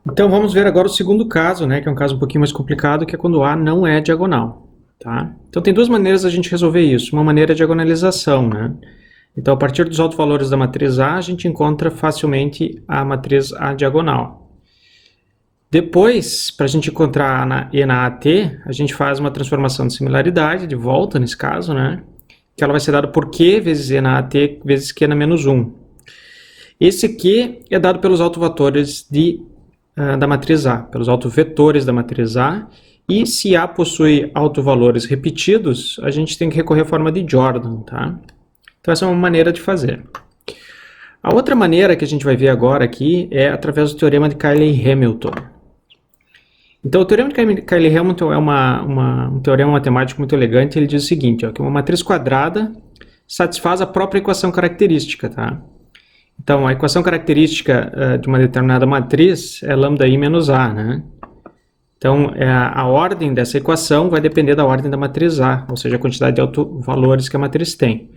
Então vamos ver agora o segundo caso, né, que é um caso um pouquinho mais complicado, que é quando A não é diagonal. Tá? Então tem duas maneiras da gente resolver isso. Uma maneira é a diagonalização. Né? Então a partir dos autovalores da matriz A, a gente encontra facilmente a matriz A diagonal. Depois, para a gente encontrar E na AT, a gente faz uma transformação de similaridade, de volta nesse caso, né? Que ela vai ser dada por Q vezes E na AT vezes Q na menos 1. Esse Q é dado pelos autovetores da matriz A, pelos autovetores da matriz A, e se A possui autovalores repetidos, a gente tem que recorrer à forma de Jordan, tá? Então essa é uma maneira de fazer. A outra maneira que a gente vai ver agora aqui é através do teorema de Cayley-Hamilton. Então o teorema de Cayley-Hamilton é um teorema matemático muito elegante. Ele diz o seguinte, ó, que uma matriz quadrada satisfaz a própria equação característica, tá? Então, a equação característica de uma determinada matriz é lambda I menos A, né? Então, a ordem dessa equação vai depender da ordem da matriz A, ou seja, a quantidade de autovalores que a matriz tem.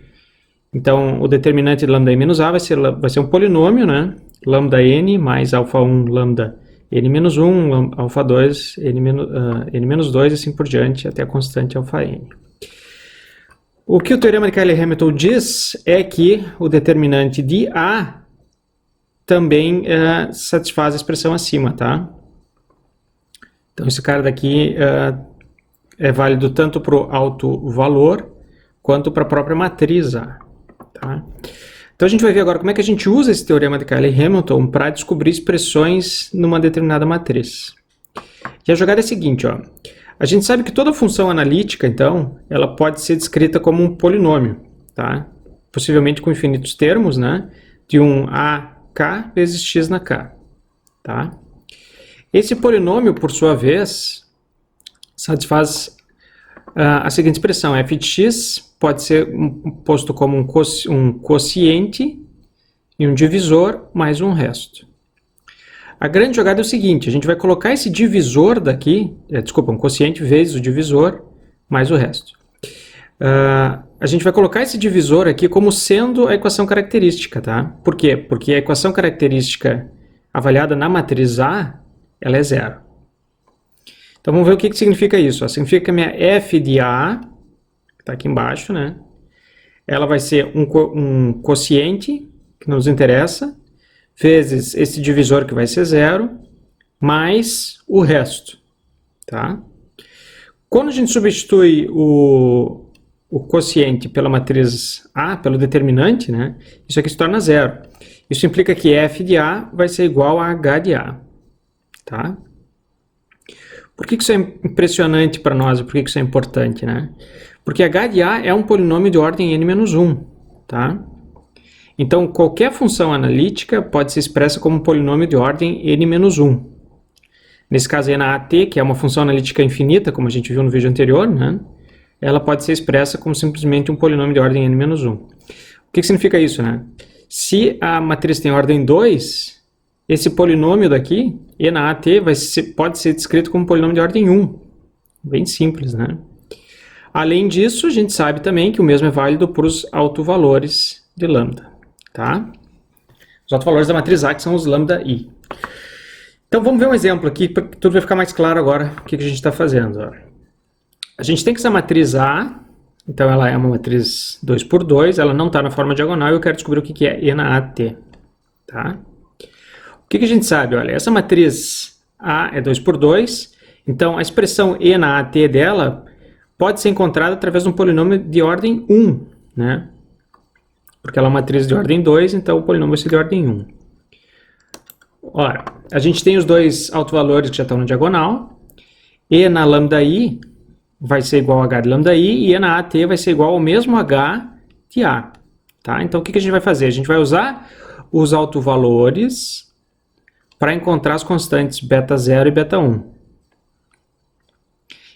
Então, o determinante de lambda I menos A vai ser um polinômio, né? Lambda N mais alfa 1, lambda N menos 1, alfa 2, N menos 2 e assim por diante, até a constante alfa N. O que o teorema de Cayley-Hamilton diz é que o determinante de A também satisfaz a expressão acima, tá? Então, esse cara daqui é válido tanto para o autovalor quanto para a própria matriz A, tá? Então, a gente vai ver agora como é que a gente usa esse teorema de Cayley-Hamilton para descobrir expressões numa determinada matriz. E a jogada é a seguinte, ó. A gente sabe que toda função analítica, então, ela pode ser descrita como um polinômio, tá? Possivelmente com infinitos termos, né? De um a k vezes x na k, tá? Esse polinômio, por sua vez, satisfaz a seguinte expressão: f de x pode ser posto como um quociente e um divisor mais um resto. A grande jogada é o seguinte, a gente vai colocar esse divisor daqui, um quociente vezes o divisor, mais o resto. A gente vai colocar esse divisor aqui como sendo a equação característica, tá? Por quê? Porque a equação característica avaliada na matriz A, ela é zero. Então vamos ver o que significa isso. Significa que a minha f de A, que está aqui embaixo, né? Ela vai ser um quociente, que nos interessa, vezes esse divisor que vai ser zero, mais o resto, tá? Quando a gente substitui o quociente pela matriz A, pelo determinante, né? Isso aqui se torna zero. Isso implica que f de A vai ser igual a h de A, tá? Por que isso é impressionante para nós e por que isso é importante, né? Porque h de A é um polinômio de ordem n-1, tá? Então, qualquer função analítica pode ser expressa como um polinômio de ordem n-1. Nesse caso, E na AT, que é uma função analítica infinita, como a gente viu no vídeo anterior, né? Ela pode ser expressa como simplesmente um polinômio de ordem n-1. O que significa isso, né? Se a matriz tem ordem 2, esse polinômio daqui, E na AT, pode ser descrito como um polinômio de ordem 1. Bem simples, né? Além disso, a gente sabe também que o mesmo é válido para os autovalores de lambda. Tá? Os autovalores da matriz A, que são os lambda I. Então vamos ver um exemplo aqui, para que tudo vai ficar mais claro agora o que a gente está fazendo. Ó. A gente tem que essa matriz A, então ela é uma matriz 2 por 2, ela não está na forma diagonal e eu quero descobrir o que é E na AT. Tá? O que a gente sabe? Olha, essa matriz A é 2 por 2, então a expressão E na AT dela pode ser encontrada através de um polinômio de ordem 1, né? Porque ela é uma matriz de ordem 2, então o polinômio vai ser de ordem 1. Ora, a gente tem os dois autovalores que já estão na diagonal. E na lambda I vai ser igual a h de lambda I, e E na AT vai ser igual ao mesmo h de A. Tá? Então o que a gente vai fazer? A gente vai usar os autovalores para encontrar as constantes beta 0 e beta 1.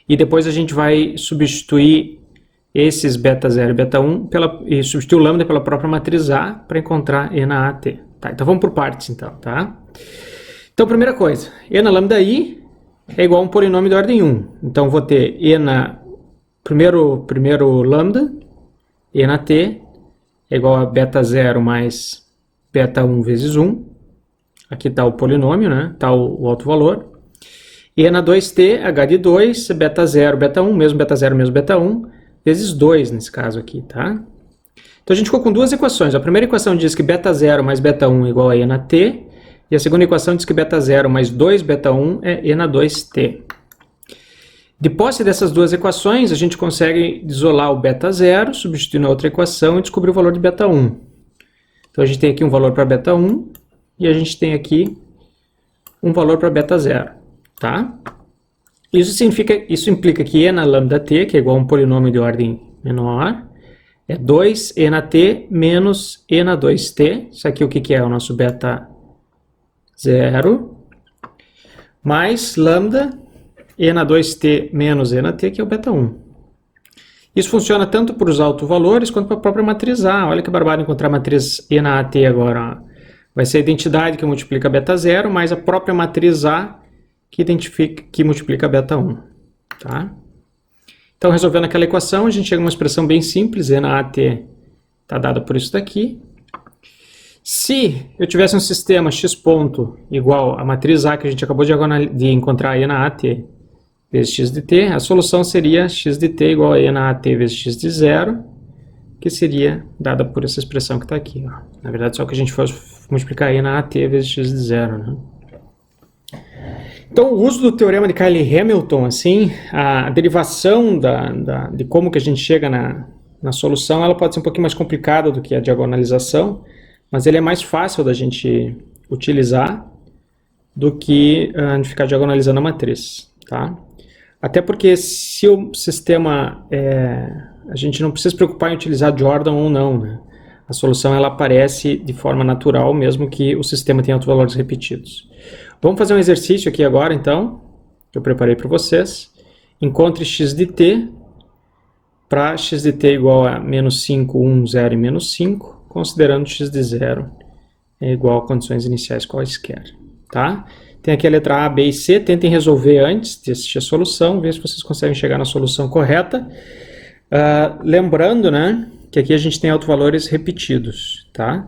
E depois a gente vai substituir esses beta 0 e beta 1 e substituir o lambda pela própria matriz A para encontrar E na AT. Tá, então vamos por partes, então, tá? Então, primeira coisa, E na lambda I é igual a um polinômio de ordem 1. Então, vou ter E na primeiro lambda, E na T, é igual a beta 0 mais beta 1 vezes 1. Aqui está o polinômio, né? Está o alto valor. E na 2t, h de 2, beta 0, beta 1, mesmo beta 0, mesmo beta 1, vezes 2 nesse caso aqui, tá? Então a gente ficou com duas equações. A primeira equação diz que beta 0 mais beta 1 é igual a e na t. E a segunda equação diz que beta 0 mais 2 beta 1 é e na 2t. De posse dessas duas equações, a gente consegue isolar o beta 0, substituindo a outra equação e descobrir o valor de beta 1. Então a gente tem aqui um valor para beta 1 e a gente tem aqui um valor para beta 0. Tá? Isso implica que e na lambda t, que é igual a um polinômio de ordem menor, é 2e na t menos e na 2t. Isso aqui o que é? O nosso beta 0, mais lambda e na 2t menos e na t, que é o beta 1. Isso funciona tanto para os autovalores quanto para a própria matriz A. Olha que barbado encontrar a matriz e na AT agora. Ó. Vai ser a identidade que multiplica beta 0, mais a própria matriz A que multiplica beta 1. Tá? Então, resolvendo aquela equação, a gente chega a uma expressão bem simples. E na AT está dada por isso daqui. Se eu tivesse um sistema x ponto igual a matriz A que a gente acabou de encontrar e na AT vezes x de t, a solução seria x de t igual a e na AT vezes x de 0, que seria dada por essa expressão que está aqui. Ó. Na verdade, só que a gente fosse multiplicar e na AT vezes x de 0. Né? Então, o uso do teorema de Cayley-Hamilton, assim, a derivação de como que a gente chega na solução, ela pode ser um pouquinho mais complicada do que a diagonalização, mas ele é mais fácil da gente utilizar do que a gente ficar diagonalizando a matriz. Tá? Até porque se o sistema, a gente não precisa se preocupar em utilizar Jordan ou não, né? A solução ela aparece de forma natural, mesmo que o sistema tenha autovalores repetidos. Vamos fazer um exercício aqui agora, então, que eu preparei para vocês. Encontre x de t para x de t igual a menos 5, 1, 0 e menos 5, considerando x de 0 é igual a condições iniciais quaisquer. Tá? Tem aqui a letra A, B e C, tentem resolver antes de assistir a solução, ver se vocês conseguem chegar na solução correta. Lembrando, né, que aqui a gente tem autovalores repetidos, tá?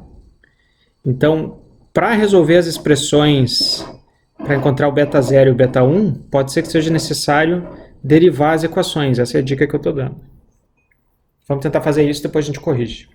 Então, para resolver as expressões, para encontrar o beta 0 e o beta 1, pode ser que seja necessário derivar as equações, essa é a dica que eu estou dando. Vamos tentar fazer isso, depois a gente corrige.